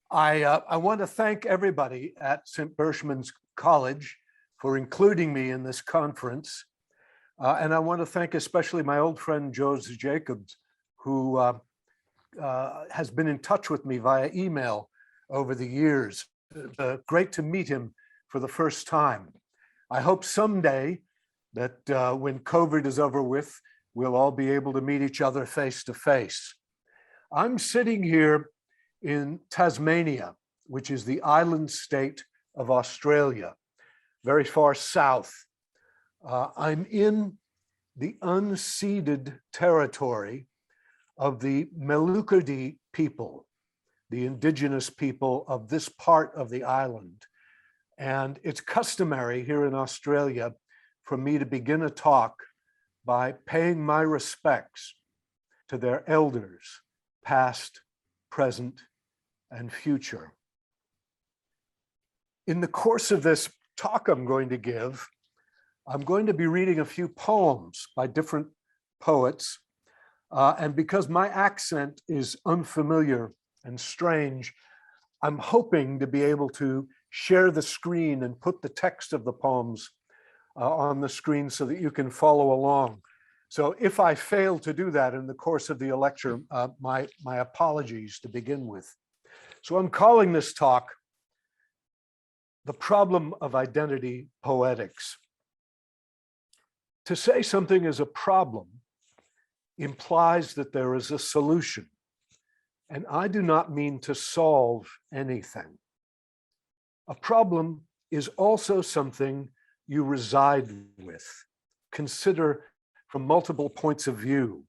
I want to thank everybody at St. Berchmans College for including me in this conference. And I want to thank especially my old friend, Joseph Jacobs, who has been in touch with me via email over the years. Great to meet him for the first time. I hope someday that when COVID is over with, we'll all be able to meet each other face to face. I'm sitting here in Tasmania, which is the island state of Australia, very far south. I'm in the unceded territory of the Melukadi people, the indigenous people of this part of the island. And it's customary here in Australia for me to begin a talk by paying my respects to their elders, past, present, and future. In the course of this talk I'm going to give, I'm going to be reading a few poems by different poets. And because my accent is unfamiliar and strange, I'm hoping to be able to share the screen and put the text of the poems on the screen so that you can follow along. So if I fail to do that in the course of the lecture, my apologies to begin with. So I'm calling this talk, The Problem of Identity Poetics. To say something is a problem implies that there is a solution. And I do not mean to solve anything. A problem is also something you reside with, consider from multiple points of view,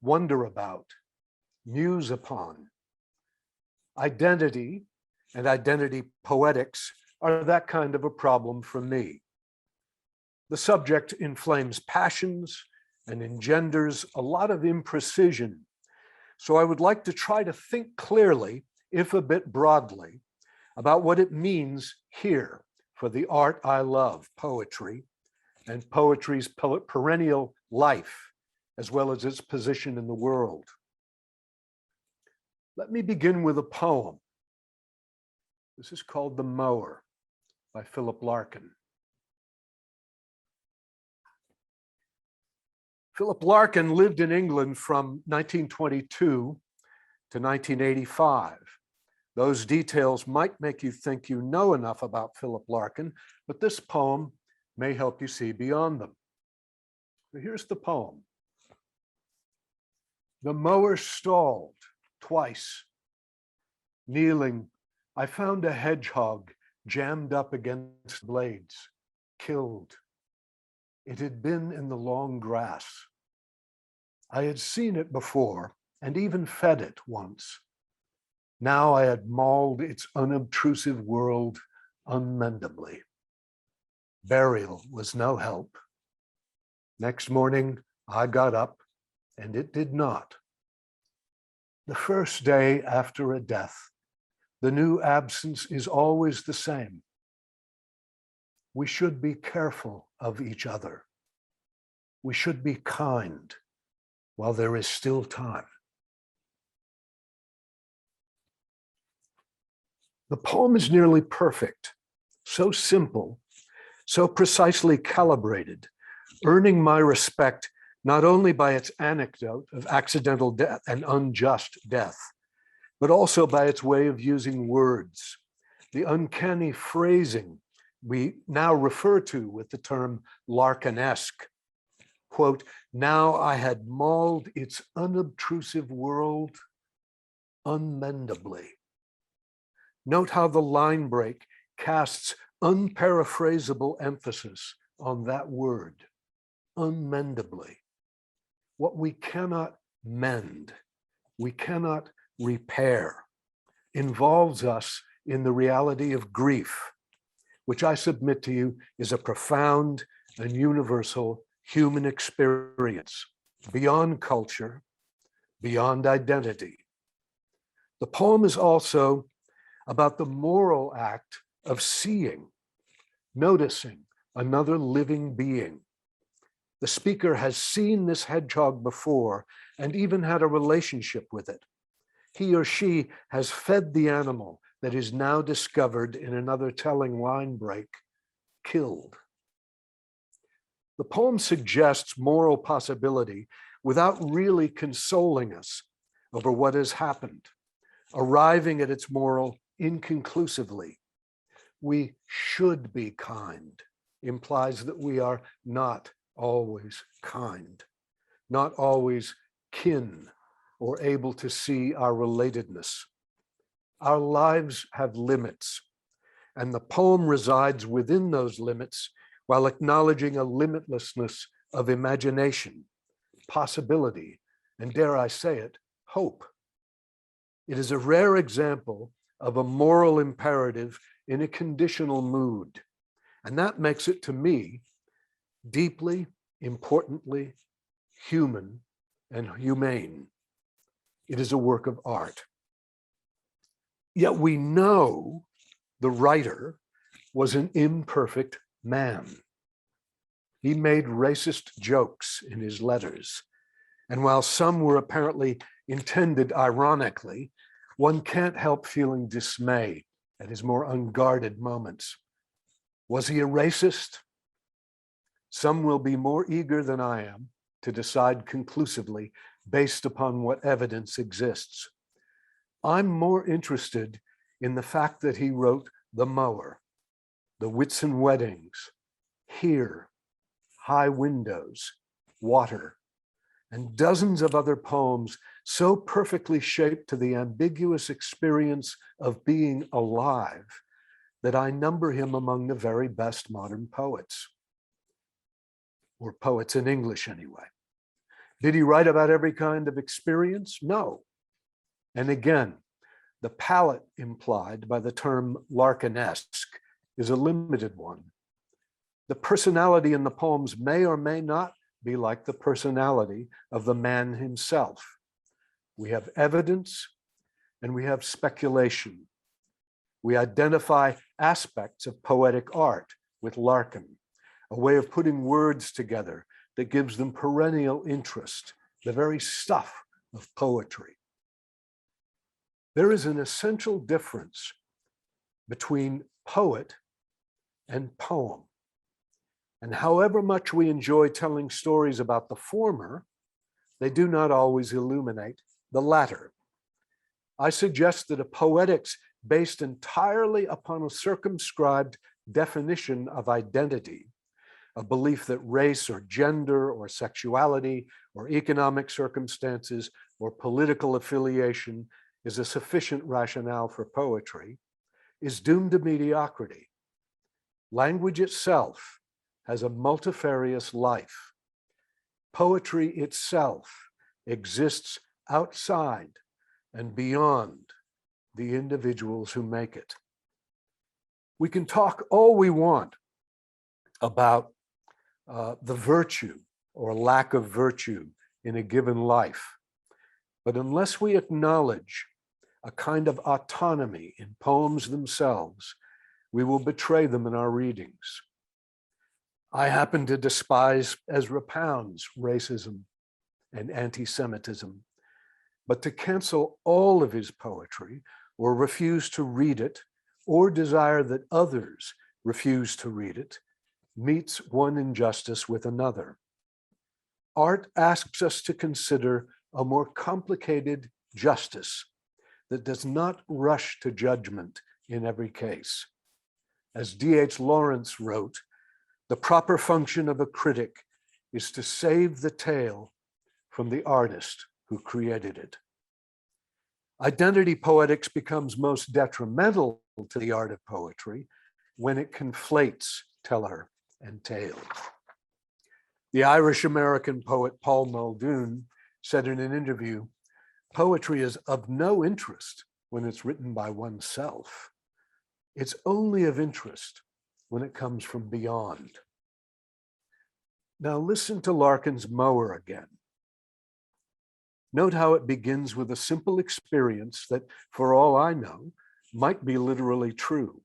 wonder about, muse upon. Identity and identity poetics are that kind of a problem for me. The subject inflames passions and engenders a lot of imprecision. So I would like to try to think clearly, if a bit broadly, about what it means here for the art I love, poetry, and poetry's perennial life, as well as its position in the world. Let me begin with a poem. This is called The Mower by Philip Larkin. Philip Larkin lived in England from 1922 to 1985. Those details might make you think you know enough about Philip Larkin, but this poem may help you see beyond them. So here's the poem. The mower stalled twice. Kneeling, I found a hedgehog jammed up against blades, killed. It had been in the long grass. I had seen it before and even fed it once. Now I had mauled its unobtrusive world unmendably. Burial was no help. Next morning, I got up and it did not. The first day after a death, the new absence is always the same. We should be careful of each other. We should be kind while there is still time. The poem is nearly perfect, so simple, so precisely calibrated, earning my respect not only by its anecdote of accidental death and unjust death, but also by its way of using words, the uncanny phrasing we now refer to with the term Larkinesque. Quote, now I had mauled its unobtrusive world unmendably. Note how the line break casts unparaphrasable emphasis on that word, unmendably. What we cannot mend, we cannot repair, involves us in the reality of grief, which I submit to you is a profound and universal human experience, beyond culture, beyond identity. The poem is also about the moral act of seeing, noticing another living being. The speaker has seen this hedgehog before and even had a relationship with it. He or she has fed the animal, that is now discovered in another telling line break, killed. The poem suggests moral possibility without really consoling us over what has happened, arriving at its moral inconclusively. We should be kind implies that we are not always kind, not always kin or able to see our relatedness. Our lives have limits, and the poem resides within those limits while acknowledging a limitlessness of imagination, possibility, and dare I say it, hope. It is a rare example of a moral imperative in a conditional mood, and that makes it, to me, deeply, importantly, human and humane. It is a work of art. Yet we know the writer was an imperfect man. He made racist jokes in his letters, and while some were apparently intended ironically, one can't help feeling dismay at his more unguarded moments. Was he a racist? Some will be more eager than I am to decide conclusively based upon what evidence exists. I'm more interested in the fact that he wrote The Mower, The Whitsun Weddings, Here, High Windows, Water, and dozens of other poems so perfectly shaped to the ambiguous experience of being alive that I number him among the very best modern poets, or poets in English anyway. Did he write about every kind of experience? No. And again, the palette implied by the term Larkinesque is a limited one. The personality in the poems may or may not be like the personality of the man himself. We have evidence and we have speculation. We identify aspects of poetic art with Larkin, a way of putting words together that gives them perennial interest, the very stuff of poetry. There is an essential difference between poet and poem. And however much we enjoy telling stories about the former, they do not always illuminate the latter. I suggest that a poetics based entirely upon a circumscribed definition of identity, a belief that race or gender or sexuality or economic circumstances or political affiliation is a sufficient rationale for poetry, is doomed to mediocrity. Language itself has a multifarious life. Poetry itself exists outside and beyond the individuals who make it. We can talk all we want about the virtue or lack of virtue in a given life, but unless we acknowledge a kind of autonomy in poems themselves, we will betray them in our readings. I happen to despise Ezra Pound's racism and anti-Semitism, but to cancel all of his poetry or refuse to read it or desire that others refuse to read it meets one injustice with another. Art asks us to consider a more complicated justice that does not rush to judgment in every case. As D.H. Lawrence wrote, the proper function of a critic is to save the tale from the artist who created it. Identity poetics becomes most detrimental to the art of poetry when it conflates teller and tale. The Irish-American poet Paul Muldoon said in an interview, "Poetry is of no interest when it's written by oneself. It's only of interest when it comes from beyond." Now listen to Larkin's Mower again. Note how it begins with a simple experience that, for all I know, might be literally true.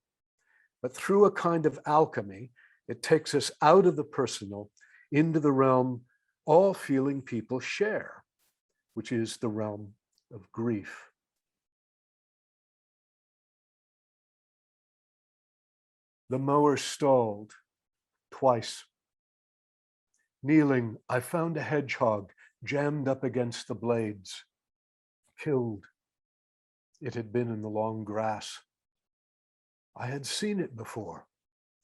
But through a kind of alchemy, it takes us out of the personal into the realm all feeling people share, which is the realm of grief. The mower stalled twice. Kneeling, I found a hedgehog jammed up against the blades, killed. It had been in the long grass. I had seen it before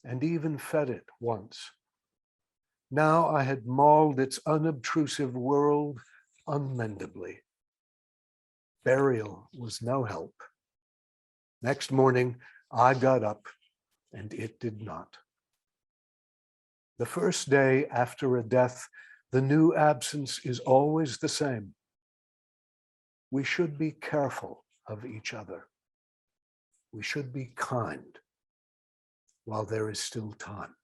and even fed it once. Now I had mauled its unobtrusive world unmendably. Burial was no help. Next morning, I got up and it did not. The first day after a death, the new absence is always the same. We should be careful of each other. We should be kind while there is still time.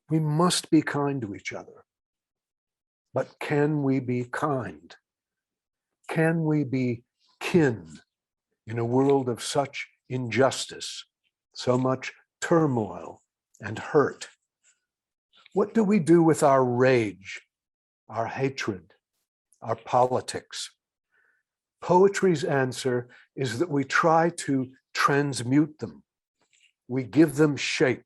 We must be kind to each other. But can we be kind? Can we be kin in a world of such injustice, so much turmoil and hurt? What do we do with our rage, our hatred, our politics? Poetry's answer is that we try to transmute them. We give them shape.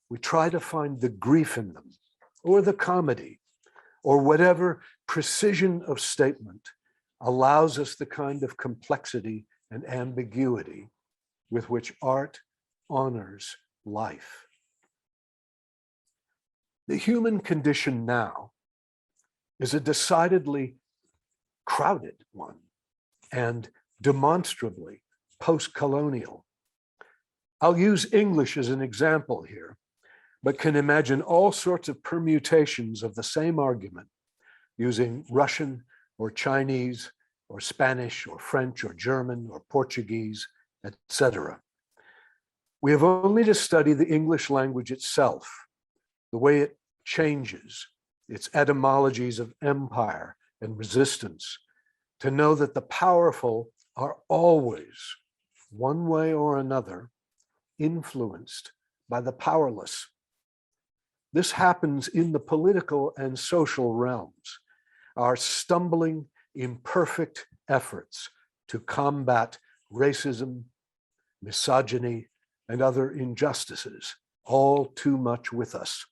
We try to find the grief in them, or the comedy, or whatever precision of statement allows us the kind of complexity and ambiguity with which art honors life. The human condition now is a decidedly crowded one and demonstrably post-colonial. I'll use English as an example here, but can imagine all sorts of permutations of the same argument using Russian or Chinese or Spanish or French or German or Portuguese, etc. We have only to study the English language itself, the way it changes, its etymologies of empire and resistance, to know that the powerful are always, one way or another, influenced by the powerless. This happens in the political and social realms. Our stumbling, imperfect efforts to combat racism, misogyny, and other injustices, all too much with us.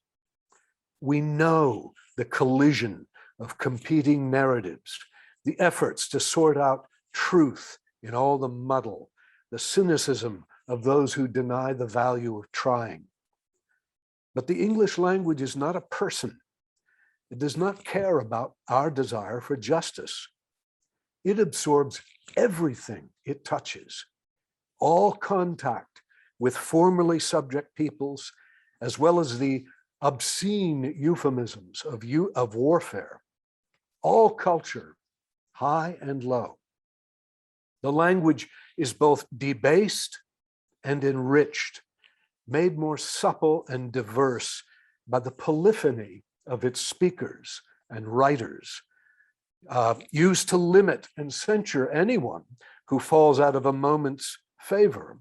We know the collision of competing narratives, the efforts to sort out truth in all the muddle, the cynicism of those who deny the value of trying. But the English language is not a person. It does not care about our desire for justice. It absorbs everything it touches, all contact with formerly subject peoples, as well as the obscene euphemisms of warfare, all culture, high and low. The language is both debased and enriched, made more supple and diverse by the polyphony of its speakers and writers, used to limit and censure anyone who falls out of a moment's favor,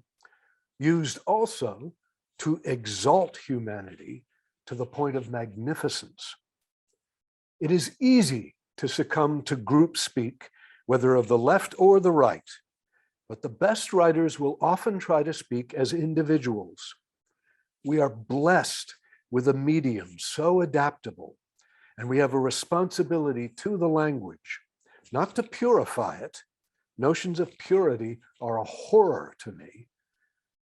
used also to exalt humanity to the point of magnificence. It is easy to succumb to group speak, whether of the left or the right, but the best writers will often try to speak as individuals. We are blessed with a medium so adaptable, and we have a responsibility to the language, not to purify it. Notions of purity are a horror to me,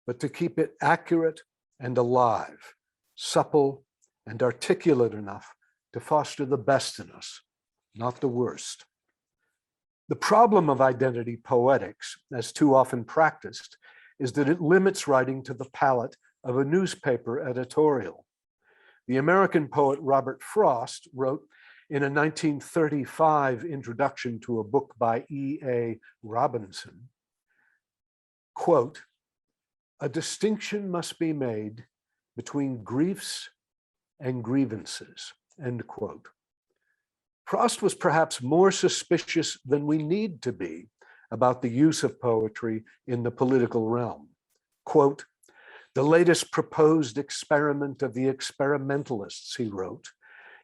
but to keep it accurate and alive, supple and articulate enough to foster the best in us, not the worst. The problem of identity poetics, as too often practiced, is that it limits writing to the palette of a newspaper editorial. The American poet Robert Frost wrote in a 1935 introduction to a book by E.A. Robinson, quote, "A distinction must be made between griefs and grievances," end quote. Frost was perhaps more suspicious than we need to be about the use of poetry in the political realm. Quote, "The latest proposed experiment of the experimentalists," he wrote,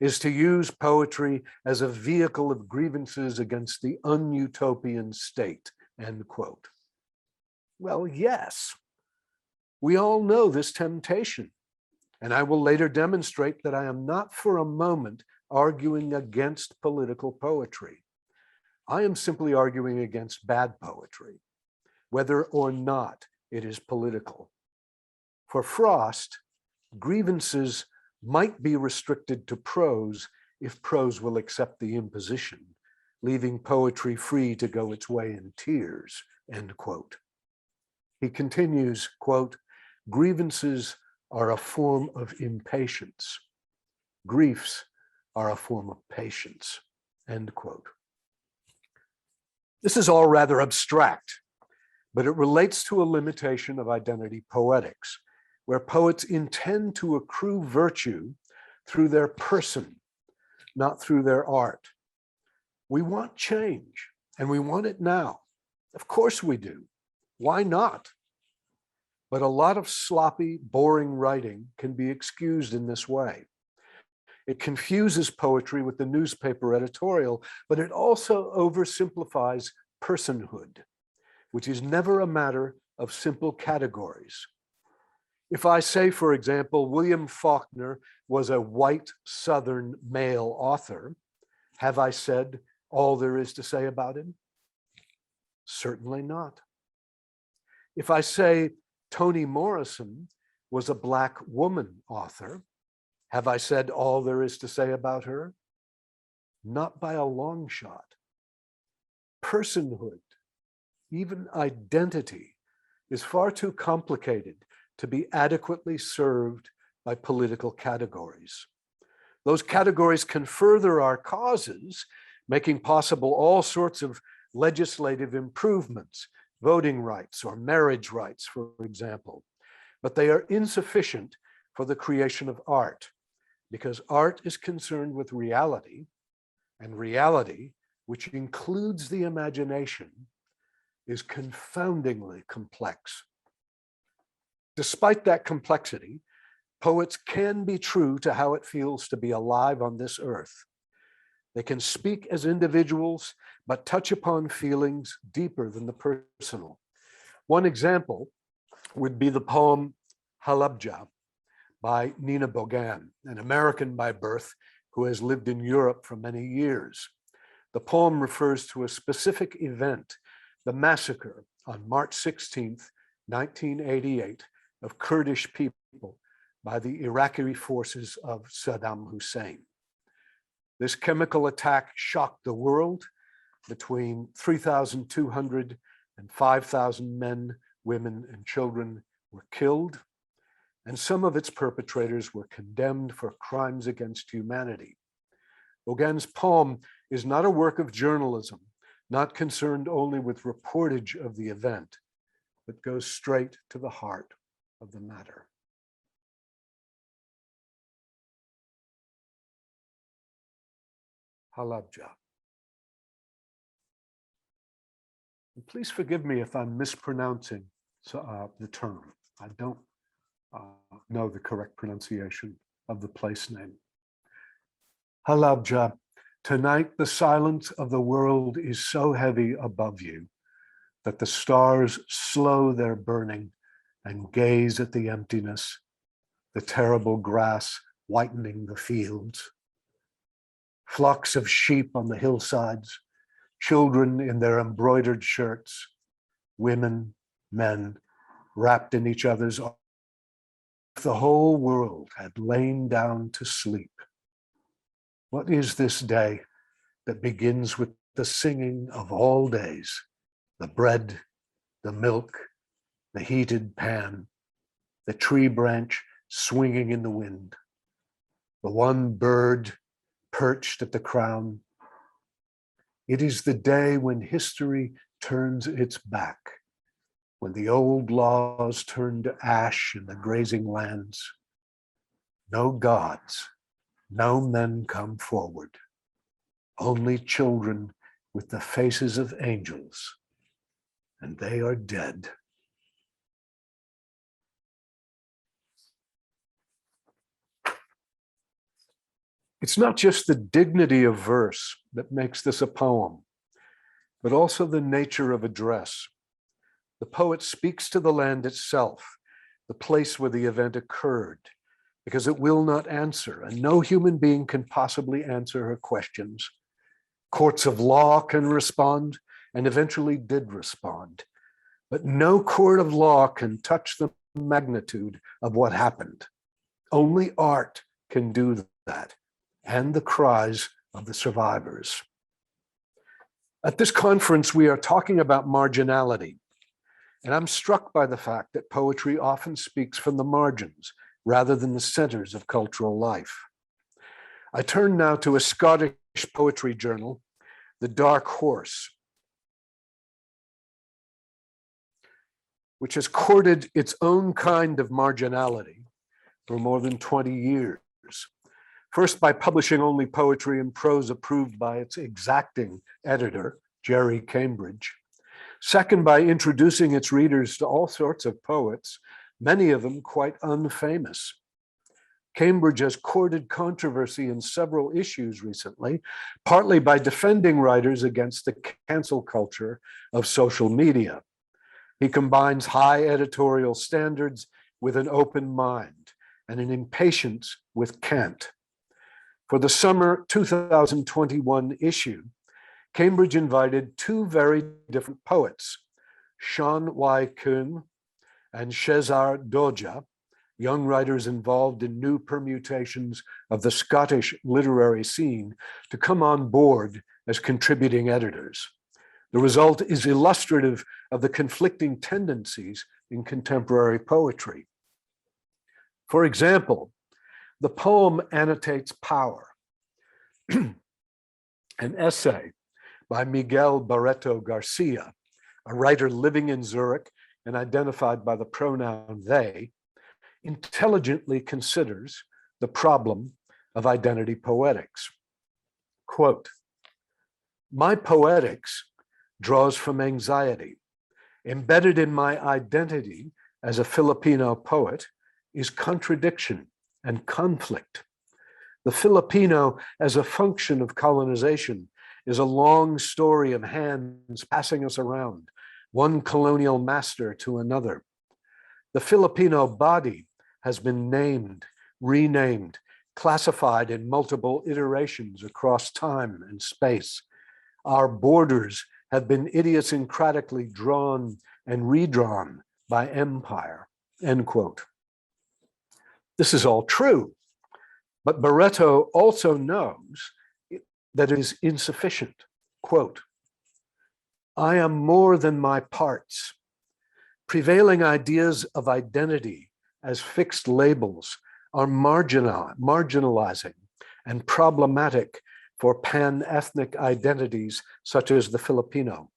"is to use poetry as a vehicle of grievances against the unutopian state," end quote. Well, yes. We all know this temptation, and I will later demonstrate that I am not for a moment arguing against political poetry. I am simply arguing against bad poetry, whether or not it is political. For Frost, grievances might be restricted to prose if prose will accept the imposition, leaving poetry free to go its way in tears, end quote. He continues, quote, grievances are a form of impatience. Griefs are a form of patience, end quote. This is all rather abstract, but it relates to a limitation of identity poetics, where poets intend to accrue virtue through their person, not through their art. We want change, and we want it now. Of course we do. Why not? But a lot of sloppy, boring writing can be excused in this way. It confuses poetry with the newspaper editorial, but it also oversimplifies personhood, which is never a matter of simple categories. If I say, for example, William Faulkner was a white Southern male author, have I said all there is to say about him? Certainly not. If I say Toni Morrison was a Black woman author, have I said all there is to say about her? Not by a long shot. Personhood, even identity, is far too complicated to be adequately served by political categories. Those categories can further our causes, making possible all sorts of legislative improvements, voting rights or marriage rights, for example, but they are insufficient for the creation of art, because art is concerned with reality, and reality, which includes the imagination, is confoundingly complex. Despite that complexity, poets can be true to how it feels to be alive on this earth. They can speak as individuals, but touch upon feelings deeper than the personal. One example would be the poem Halabja by Nina Bogan, an American by birth who has lived in Europe for many years. The poem refers to a specific event, the massacre on March 16th, 1988, of Kurdish people by the Iraqi forces of Saddam Hussein. This chemical attack shocked the world. Between 3,200 and 5,000 men, women, and children were killed, and some of its perpetrators were condemned for crimes against humanity. Bogan's poem is not a work of journalism, not concerned only with reportage of the event, but goes straight to the heart of the matter. Halabja. And please forgive me if I'm mispronouncing the term. I don't know the correct pronunciation of the place name. Halabja, tonight the silence of the world is so heavy above you that the stars slow their burning and gaze at the emptiness, the terrible grass whitening the fields. Flocks of sheep on the hillsides, children in their embroidered shirts, women, men, wrapped in each other's arms. The whole world had lain down to sleep. What is this day that begins with the singing of all days, the bread, the milk, the heated pan, the tree branch swinging in the wind, the one bird perched at the crown? It is the day when history turns its back, when the old laws turn to ash in the grazing lands. No gods, no men come forward, only children with the faces of angels, and they are dead. It's not just the dignity of verse that makes this a poem, but also the nature of address. The poet speaks to the land itself, the place where the event occurred, because it will not answer, and no human being can possibly answer her questions. Courts of law can respond, and eventually did respond. But no court of law can touch the magnitude of what happened. Only art can do that, and the cries of the survivors. At this conference, we are talking about marginality, and I'm struck by the fact that poetry often speaks from the margins rather than the centers of cultural life. I turn now to a Scottish poetry journal, The Dark Horse, which has courted its own kind of marginality for more than 20 years. First, by publishing only poetry and prose approved by its exacting editor, Jerry Cambridge. Second, by introducing its readers to all sorts of poets, many of them quite unfamous. Cambridge has courted controversy in several issues recently, partly by defending writers against the cancel culture of social media. He combines high editorial standards with an open mind and an impatience with cant. For the summer 2021 issue, Cambridge invited two very different poets, Sean Y. Kuhn and Shezar Doja, young writers involved in new permutations of the Scottish literary scene, to come on board as contributing editors. The result is illustrative of the conflicting tendencies in contemporary poetry. For example, the poem annotates power, an essay by Miguel Barreto Garcia, a writer living in Zurich and identified by the pronoun they, intelligently considers the problem of identity poetics. Quote, "My poetics draws from anxiety. Embedded in my identity as a Filipino poet is contradiction and conflict. The Filipino as a function of colonization is a long story of hands passing us around, one colonial master to another. The Filipino body has been named, renamed, classified in multiple iterations across time and space. Our borders have been idiosyncratically drawn and redrawn by empire," end quote. This is all true, but Barreto also knows that it is insufficient. Quote, "I am more than my parts. Prevailing ideas of identity as fixed labels are marginalizing and problematic for pan-ethnic identities such as the Filipino.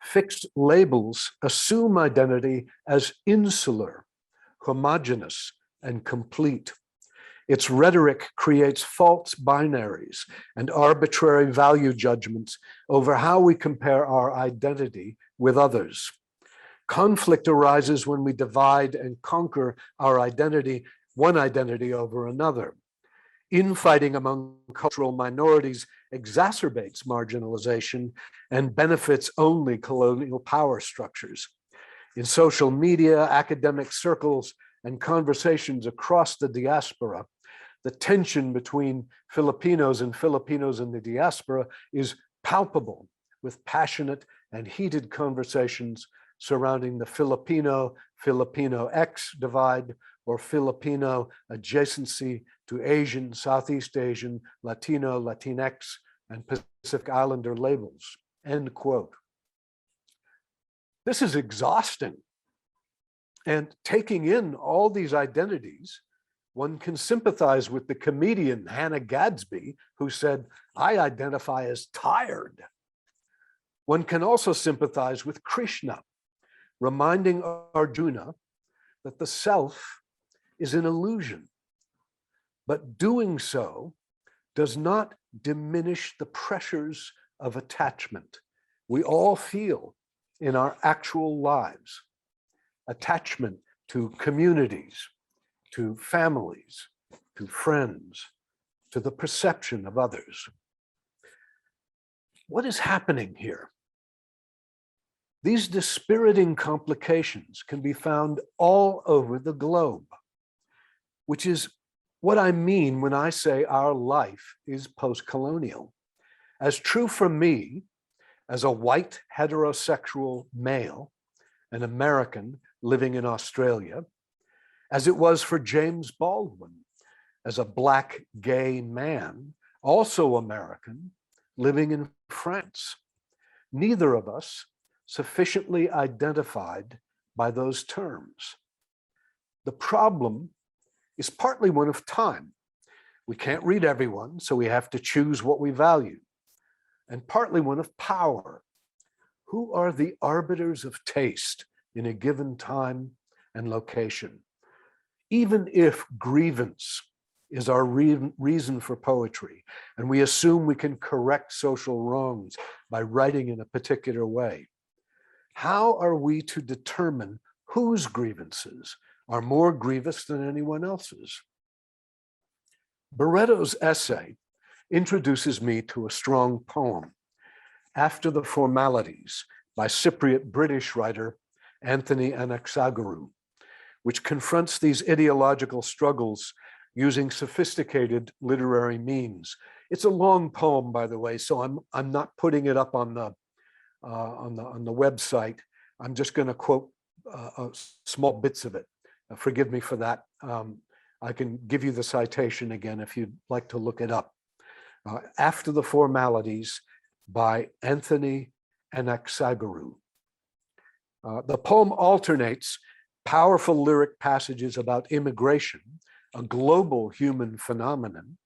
Fixed labels assume identity as insular, homogeneous, and complete. Its rhetoric creates false binaries and arbitrary value judgments over how we compare our identity with others. Conflict arises when we divide and conquer our identity, one identity over another. Infighting among cultural minorities exacerbates marginalization and benefits only colonial power structures. In social media, academic circles, and conversations across the diaspora, the tension between Filipinos and Filipinos in the diaspora is palpable, with passionate and heated conversations surrounding the Filipino X divide or Filipino adjacency to Asian, Southeast Asian, Latino, Latinx, and Pacific Islander labels, end quote. This is exhausting. And taking in all these identities, one can sympathize with the comedian Hannah Gadsby, who said, "I identify as tired." One can also sympathize with Krishna, reminding Arjuna that the self is an illusion, but doing so does not diminish the pressures of attachment we all feel in our actual lives. Attachment to communities, to families, to friends, to the perception of others. What is happening here? These dispiriting complications can be found all over the globe, which is what I mean when I say our life is post-colonial. As true for me as a white heterosexual male, an American living in Australia, as it was for James Baldwin as a Black gay man, also American, living in France. Neither of us sufficiently identified by those terms. The problem is partly one of time. We can't read everyone, so we have to choose what we value. And partly one of power. Who are the arbiters of taste in a given time and location? Even if grievance is our reason for poetry, and we assume we can correct social wrongs by writing in a particular way, how are we to determine whose grievances are more grievous than anyone else's? Barretto's essay introduces me to a strong poem, After the Formalities, by Cypriot British writer Anthony Anaxagoras, which confronts these ideological struggles using sophisticated literary means. It's a long poem, by the way, so I'm not putting it up on the website. I'm just going to quote small bits of it. Forgive me for that. I can give you the citation again if you'd like to look it up. After the Formalities by Anthony Anaxagoras. The poem alternates powerful lyric passages about immigration, a global human phenomenon,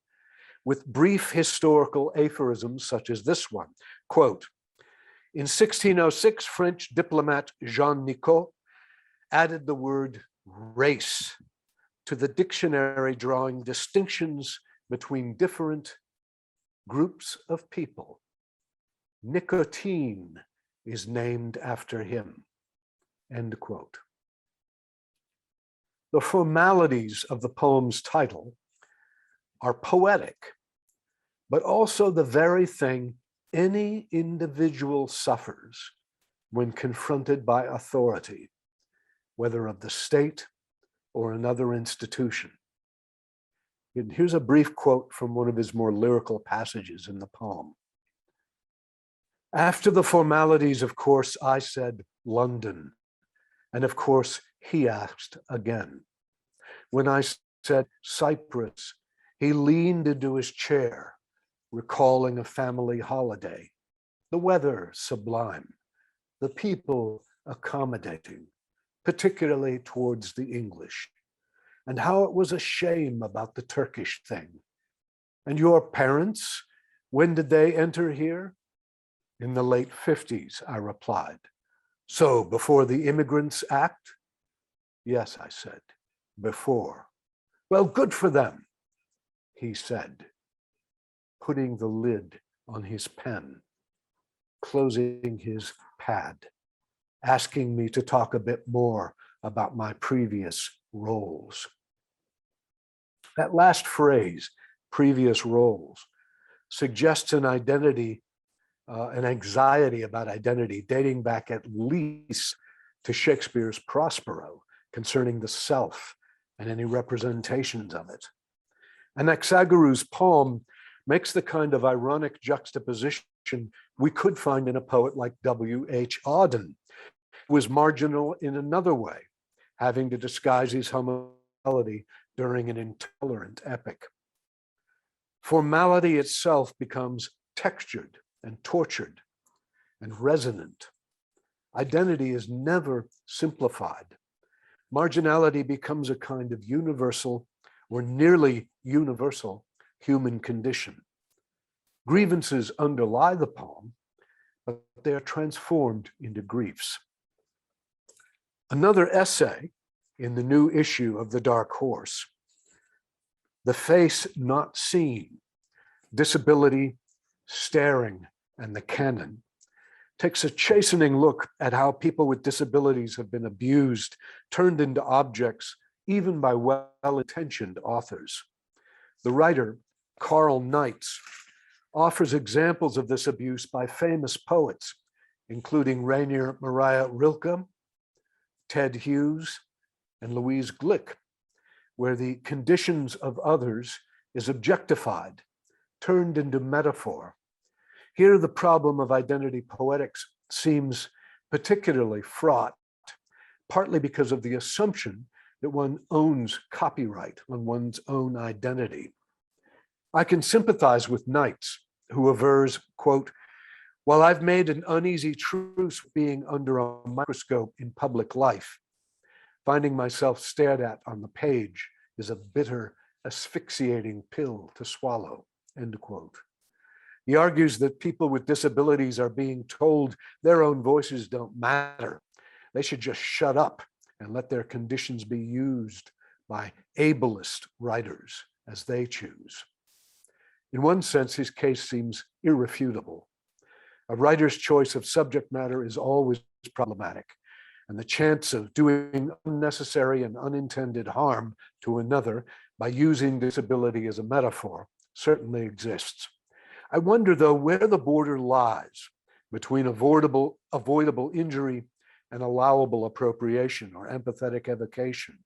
with brief historical aphorisms such as this one. Quote, in 1606, French diplomat Jean Nicot added the word race to the dictionary, drawing distinctions between different groups of people. Nicotine is named after him, end quote. The formalities of the poem's title are poetic, but also the very thing any individual suffers when confronted by authority, whether of the state or another institution. And here's a brief quote from one of his more lyrical passages in the poem. After the formalities, of course, I said London, and of course, he asked again. When I said Cyprus, he leaned into his chair, recalling a family holiday, the weather sublime, the people accommodating, particularly towards the English, and how it was a shame about the Turkish thing. And your parents, when did they enter here? In the late 50s, I replied. So before the Immigrants Act? Yes, I said, before. Well, good for them, he said, putting the lid on his pen, closing his pad, asking me to talk a bit more about my previous roles. That last phrase, previous roles, suggests an identity, an anxiety about identity dating back at least to Shakespeare's Prospero concerning the self and any representations of it. Anaxagoras' poem makes the kind of ironic juxtaposition we could find in a poet like W.H. Auden, who was marginal in another way, having to disguise his homophility during an intolerant epic. Formality itself becomes textured and tortured and resonant. Identity is never simplified. Marginality becomes a kind of universal or nearly universal human condition. Grievances underlie the poem, but they are transformed into griefs. Another essay in the new issue of The Dark Horse, The Face Not Seen, Disability, Staring, and the Canon, takes a chastening look at how people with disabilities have been abused, turned into objects, even by well-intentioned authors. The writer, Carl Knights, offers examples of this abuse by famous poets, including Rainier Mariah Rilke, Ted Hughes, and Louise Glick, where the conditions of others is objectified, turned into metaphor. Here, the problem of identity poetics seems particularly fraught, partly because of the assumption that one owns copyright on one's own identity. I can sympathize with Knights, who avers, quote, "While I've made an uneasy truce being under a microscope in public life, finding myself stared at on the page is a bitter, asphyxiating pill to swallow," end quote. He argues that people with disabilities are being told their own voices don't matter. They should just shut up and let their conditions be used by ableist writers as they choose. In one sense, his case seems irrefutable. A writer's choice of subject matter is always problematic, and the chance of doing unnecessary and unintended harm to another by using disability as a metaphor certainly exists. I wonder, though, where the border lies between avoidable injury and allowable appropriation or empathetic evocation,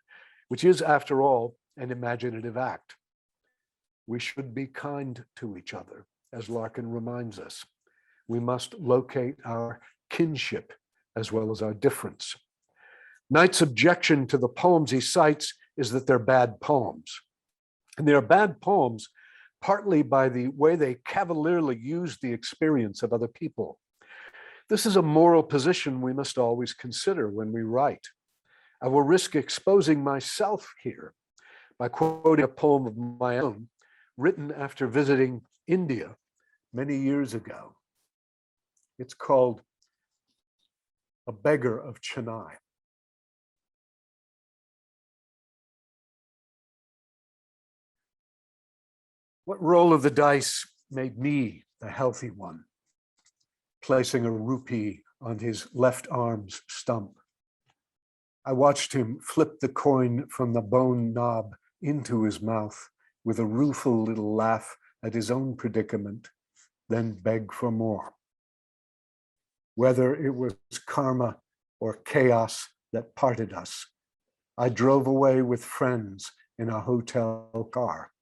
which is, after all, an imaginative act. We should be kind to each other, as Larkin reminds us. We must locate our kinship as well as our difference. Knight's objection to the poems he cites is that they're bad poems. And they're bad poems partly by the way they cavalierly use the experience of other people. This is a moral position we must always consider when we write. I will risk exposing myself here by quoting a poem of my own written after visiting India many years ago. It's called A Beggar of Chennai. What roll of the dice made me the healthy one, placing a rupee on his left arm's stump? I watched him flip the coin from the bone knob into his mouth with a rueful little laugh at his own predicament, then beg for more. Whether it was karma or chaos that parted us, I drove away with friends in a hotel car,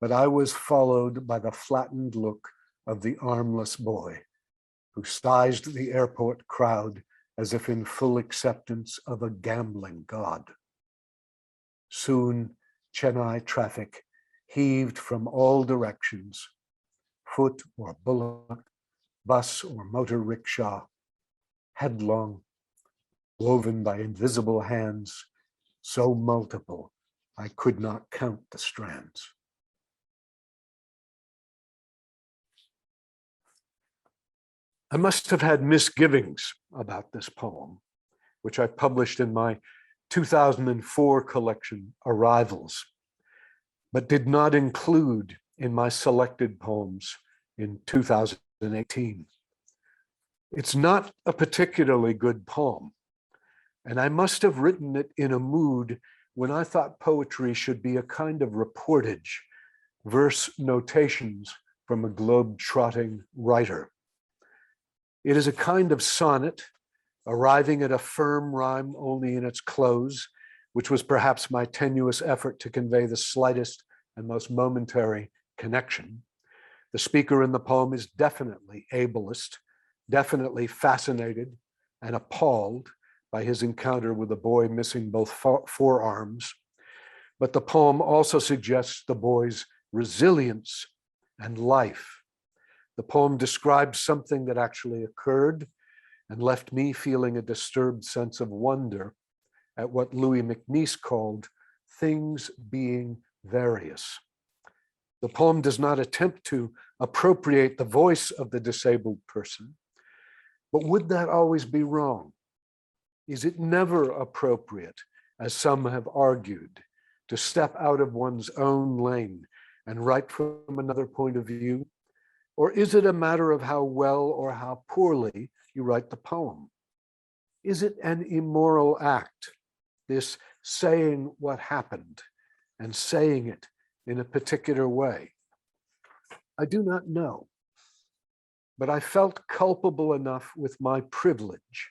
but I was followed by the flattened look of the armless boy who sized the airport crowd as if in full acceptance of a gambling god. Soon, Chennai traffic heaved from all directions, foot or bullock, bus or motor rickshaw, headlong, woven by invisible hands, so multiple I could not count the strands. I must have had misgivings about this poem, which I published in my 2004 collection, Arrivals, but did not include in my selected poems in 2018. It's not a particularly good poem, and I must have written it in a mood when I thought poetry should be a kind of reportage, verse notations from a globe-trotting writer. It is a kind of sonnet, arriving at a firm rhyme only in its close, which was perhaps my tenuous effort to convey the slightest and most momentary connection. The speaker in the poem is definitely ableist, definitely fascinated and appalled by his encounter with a boy missing both forearms. But the poem also suggests the boy's resilience and life. The poem describes something that actually occurred and left me feeling a disturbed sense of wonder at what Louis MacNeice called things being various. The poem does not attempt to appropriate the voice of the disabled person, but would that always be wrong? Is it never appropriate, as some have argued, to step out of one's own lane and write from another point of view? Or is it a matter of how well or how poorly you write the poem? Is it an immoral act, this saying what happened and saying it in a particular way? I do not know. but I felt culpable enough with my privilege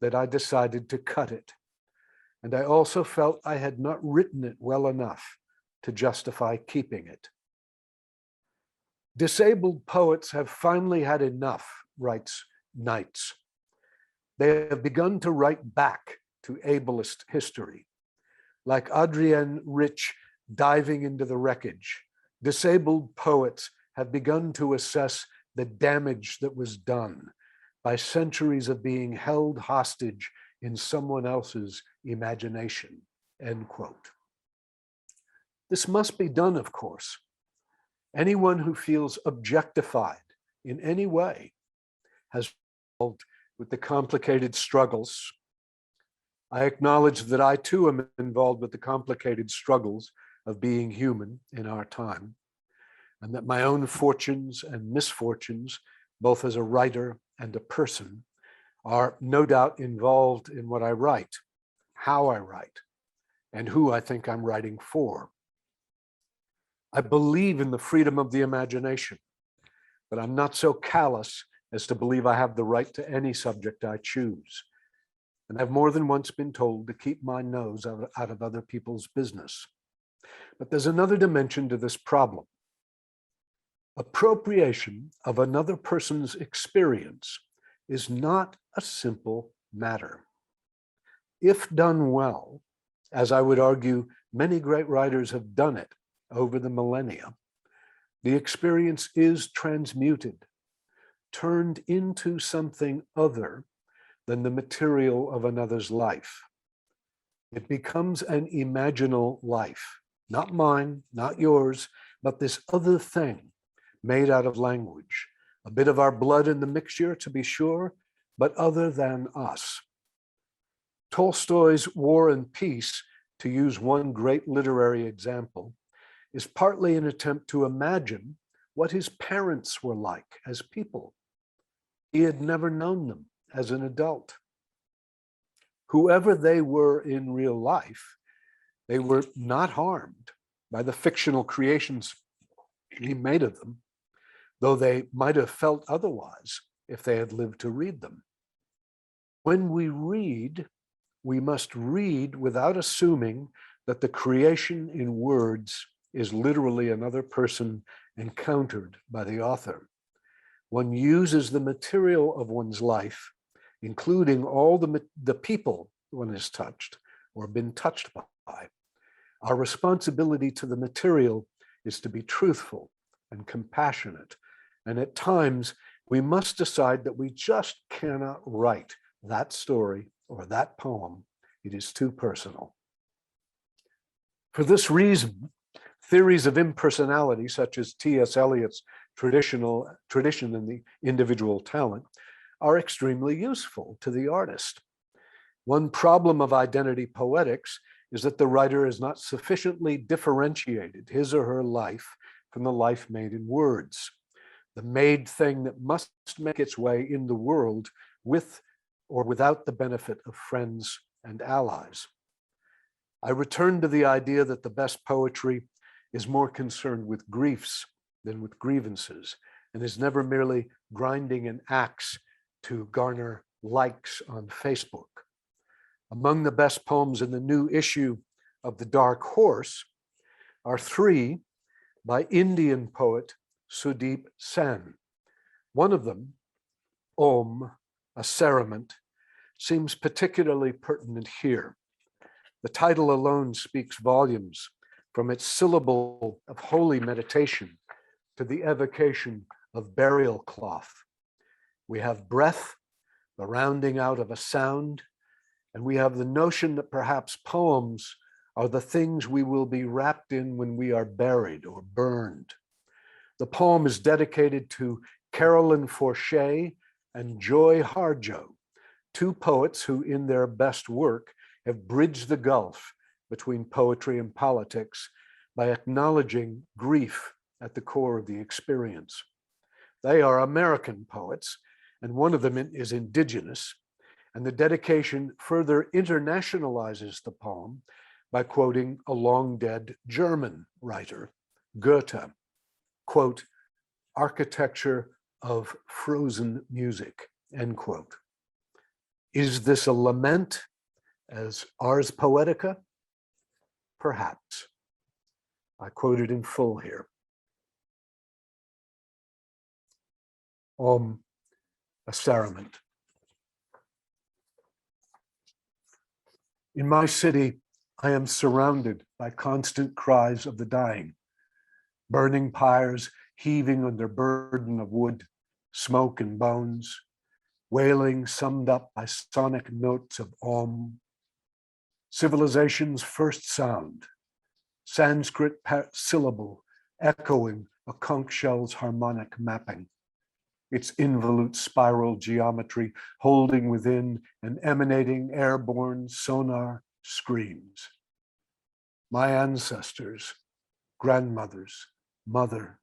that I decided to cut it. And I also felt I had not written it well enough to justify keeping it. Disabled poets have finally had enough, writes Knights. They have begun to write back to ableist history. Like Adrienne Rich diving into the wreckage, disabled poets have begun to assess the damage that was done by centuries of being held hostage in someone else's imagination, end quote. This must be done, of course. Anyone who feels objectified in any way has involved with the complicated struggles. I acknowledge that I too am involved with the complicated struggles of being human in our time, and that my own fortunes and misfortunes, both as a writer and a person, are no doubt involved in what I write, how I write, and who I think I'm writing for. I believe in the freedom of the imagination, but I'm not so callous as to believe I have the right to any subject I choose. And I've more than once been told to keep my nose out of other people's business. But there's another dimension to this problem. Appropriation of another person's experience is not a simple matter. If done well, as I would argue many great writers have done it over the millennia, the experience is transmuted, turned into something other than the material of another's life. It becomes an imaginal life, not mine, not yours, but this other thing made out of language, a bit of our blood in the mixture, to be sure, but other than us. Tolstoy's War and Peace, to use one great literary example, is partly an attempt to imagine what his parents were like as people. He had never known them as an adult. Whoever they were in real life, they were not harmed by the fictional creations he made of them, though they might have felt otherwise if they had lived to read them. When we read, we must read without assuming that the creation in words is literally another person encountered by the author. One uses the material of one's life, including all the people one has touched or been touched by. Our responsibility to the material is to be truthful and compassionate. And at times, we must decide that we just cannot write that story or that poem. It is too personal. For this reason, theories of impersonality, such as T.S. Eliot's tradition in the individual talent, are extremely useful to the artist. One problem of identity poetics is that the writer has not sufficiently differentiated his or her life from the life made in words, the made thing that must make its way in the world with or without the benefit of friends and allies. I return to the idea that the best poetry is more concerned with griefs than with grievances, and is never merely grinding an axe to garner likes on Facebook. Among the best poems in the new issue of The Dark Horse are 3 by Indian poet Sudeep Sen. One of them, Om, a cerement, seems particularly pertinent here. The title alone speaks volumes, from its syllable of holy meditation to the evocation of burial cloth. We have breath, the rounding out of a sound, and we have the notion that perhaps poems are the things we will be wrapped in when we are buried or burned. The poem is dedicated to Carolyn Forche and Joy Harjo, 2 poets who in their best work have bridged the gulf between poetry and politics by acknowledging grief at the core of the experience. They are American poets, and one of them is indigenous, and the dedication further internationalizes the poem by quoting a long-dead German writer, Goethe, quote, "Architecture of frozen music, end quote. Is this a lament as Ars Poetica? Perhaps. I quote it in full here. A cerement. In my city, I am surrounded by constant cries of the dying, burning pyres heaving under burden of wood, smoke and bones, wailing summed up by sonic notes of Om. Civilization's first sound, Sanskrit syllable echoing a conch shell's harmonic mapping, its involute spiral geometry holding within and emanating airborne sonar screams. My ancestors, grandmothers, mother,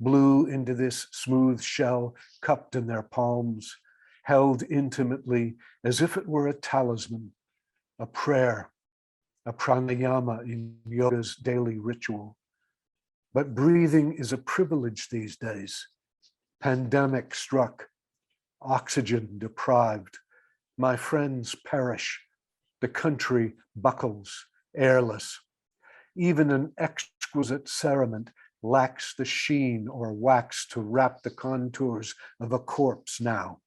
blew into this smooth shell cupped in their palms, held intimately as if it were a talisman, a prayer, a pranayama in yoga's daily ritual. But breathing is a privilege these days. Pandemic struck, oxygen deprived. My friends perish. The country buckles, airless. Even an exquisite cerement lacks the sheen or wax to wrap the contours of a corpse now.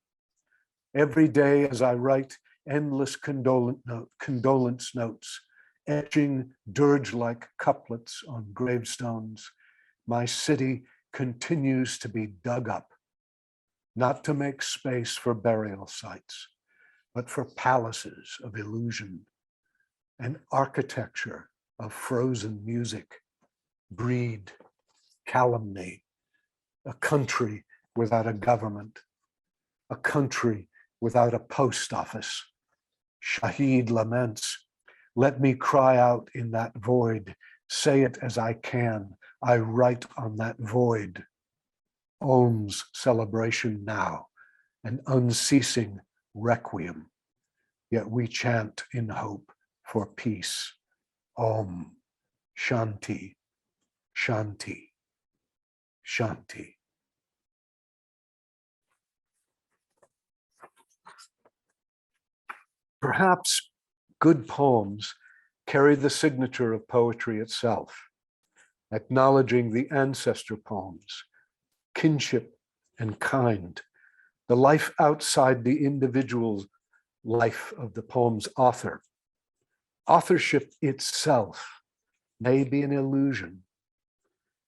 Every day as I write endless condolence notes, etching dirge-like couplets on gravestones, my city continues to be dug up, not to make space for burial sites, but for palaces of illusion, an architecture of frozen music, greed, calumny, a country without a government, a country without a post office. Shaheed laments, let me cry out in that void, say it as I can, I write on that void. Om's celebration now, an unceasing requiem, yet we chant in hope for peace. Om, Shanti, Shanti, Shanti. Perhaps good poems carry the signature of poetry itself, acknowledging the ancestor poems, kinship and kind, the life outside the individual life of the poem's author. Authorship itself may be an illusion.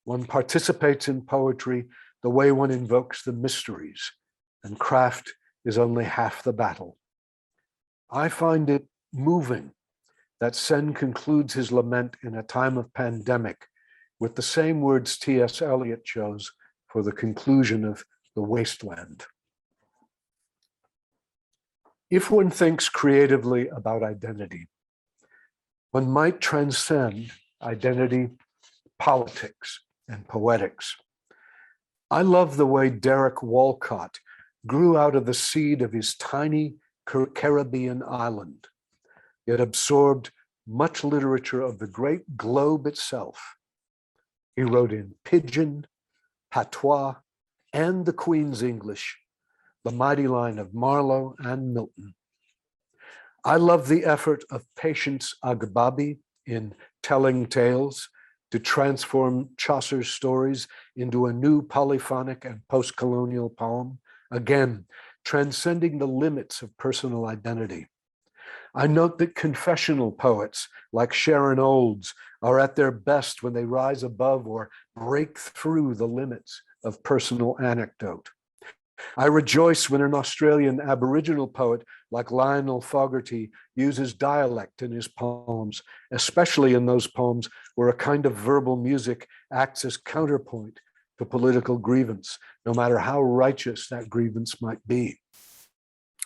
One participates in poetry the way one invokes the mysteries, and craft is only half the battle. I find it moving that Sen concludes his lament in a time of pandemic with the same words T.S. Eliot chose for the conclusion of The Wasteland. If one thinks creatively about identity, one might transcend identity, politics, and poetics. I love the way Derek Walcott grew out of the seed of his tiny Caribbean island, yet absorbed much literature of the great globe itself. He wrote in Pidgin, Patois, and the Queen's English, the mighty line of Marlowe and Milton. I love the effort of Patience Agbabi in Telling Tales to transform Chaucer's stories into a new polyphonic and post-colonial poem, again, transcending the limits of personal identity. I note that confessional poets like Sharon Olds are at their best when they rise above or break through the limits of personal anecdote. I rejoice when an Australian Aboriginal poet like Lionel Fogarty uses dialect in his poems, especially in those poems where a kind of verbal music acts as counterpoint to political grievance, no matter how righteous that grievance might be.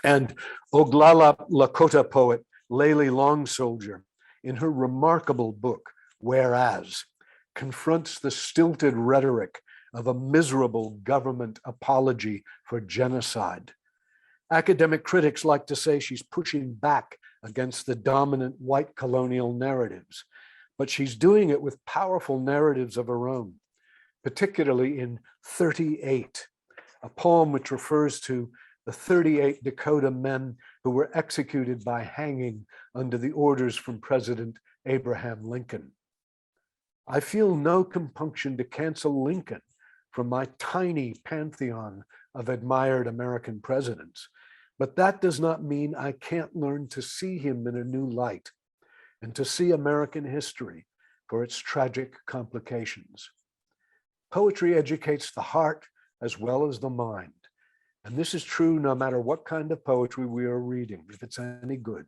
And Oglala Lakota poet Layli Long Soldier, in her remarkable book, Whereas, confronts the stilted rhetoric of a miserable government apology for genocide. Academic critics like to say she's pushing back against the dominant white colonial narratives, but she's doing it with powerful narratives of her own, particularly in 38, a poem which refers to the 38 Dakota men who were executed by hanging under the orders from President Abraham Lincoln. I feel no compunction to cancel Lincoln from my tiny pantheon of admired American presidents, but that does not mean I can't learn to see him in a new light and to see American history for its tragic complications. Poetry educates the heart as well as the mind. And this is true no matter what kind of poetry we are reading, if it's any good.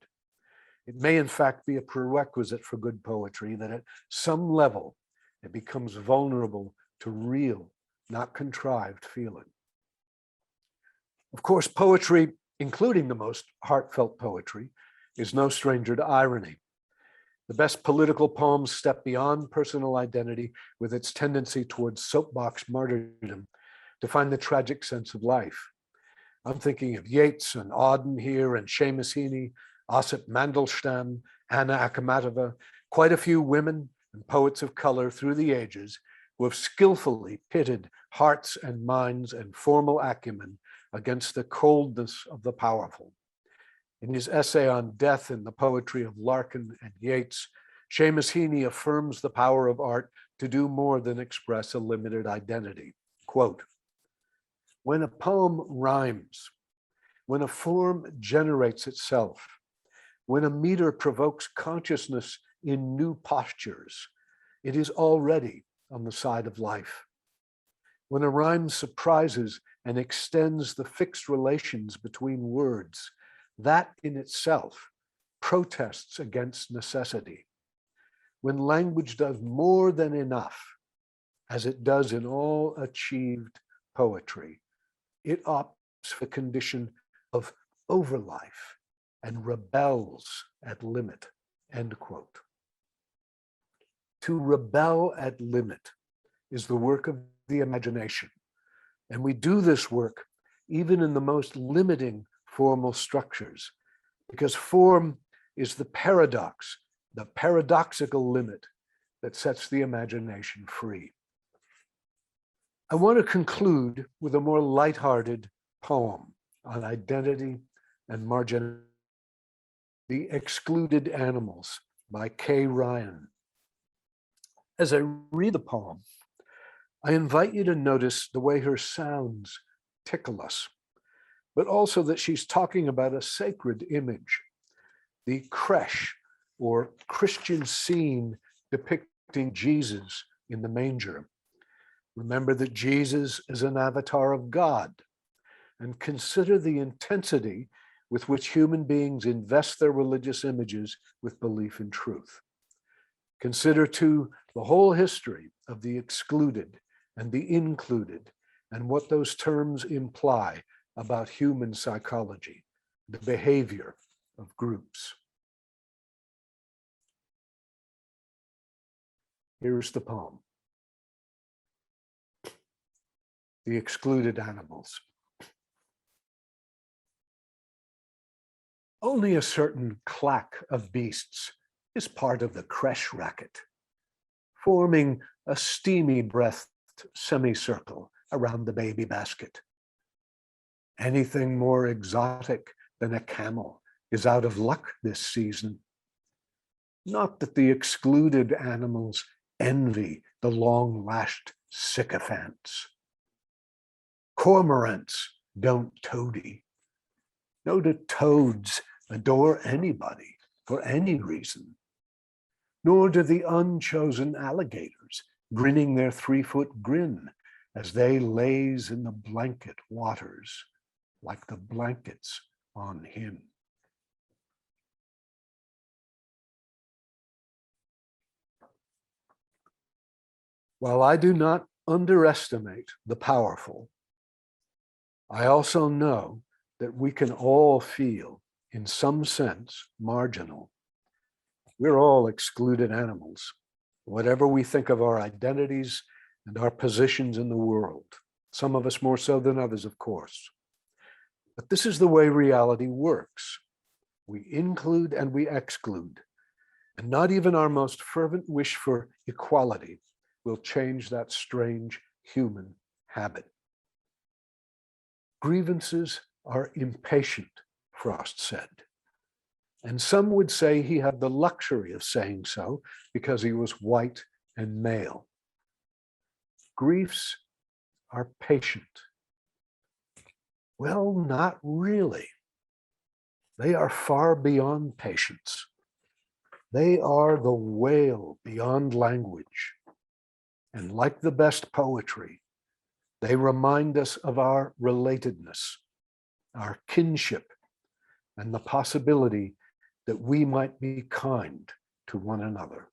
It may in fact be a prerequisite for good poetry that at some level it becomes vulnerable to real, not contrived feeling. Of course, poetry, including the most heartfelt poetry, is no stranger to irony. The best political poems step beyond personal identity with its tendency towards soapbox martyrdom to find the tragic sense of life. I'm thinking of Yeats and Auden here, and Seamus Heaney, Osip Mandelstam, Anna Akhmatova, quite a few women and poets of color through the ages who have skillfully pitted hearts and minds and formal acumen against the coldness of the powerful. In his essay on death in the poetry of Larkin and Yeats, Seamus Heaney affirms the power of art to do more than express a limited identity. Quote, "When a poem rhymes, when a form generates itself, when a meter provokes consciousness in new postures, it is already on the side of life. When a rhyme surprises and extends the fixed relations between words, that in itself protests against necessity. When language does more than enough, as it does in all achieved poetry, it opts for the condition of overlife and rebels at limit," end quote. To rebel at limit is the work of the imagination. And we do this work even in the most limiting formal structures, because form is the paradox, the paradoxical limit that sets the imagination free. I want to conclude with a more lighthearted poem on identity and marginality, The Excluded Animals by Kay Ryan. As I read the poem, I invite you to notice the way her sounds tickle us, but also that she's talking about a sacred image, the creche or Christian scene depicting Jesus in the manger. Remember that Jesus is an avatar of God, and consider the intensity with which human beings invest their religious images with belief in truth. Consider too the whole history of the excluded and the included, and what those terms imply about human psychology, the behavior of groups. Here's the poem. The Excluded Animals. Only a certain clack of beasts is part of the creche racket, forming a steamy breathed semicircle around the baby basket. Anything more exotic than a camel is out of luck this season. Not that the excluded animals envy the long-lashed sycophants. Cormorants don't toady. No, do toads adore anybody for any reason. Nor do the unchosen alligators, grinning their 3-foot grin as they laze in the blanket waters, like the blankets on him. While I do not underestimate the powerful, I also know that we can all feel, in some sense, marginal. We're all excluded animals, whatever we think of our identities and our positions in the world. Some of us more so than others, of course. But this is the way reality works. We include and we exclude, and not even our most fervent wish for equality will change that strange human habit. Grievances are impatient, Frost said. And some would say he had the luxury of saying so because he was white and male. Griefs are patient. Well, not really. They are far beyond patience. They are the wail beyond language. And like the best poetry, they remind us of our relatedness, our kinship, and the possibility that we might be kind to one another.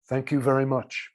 Thank you very much.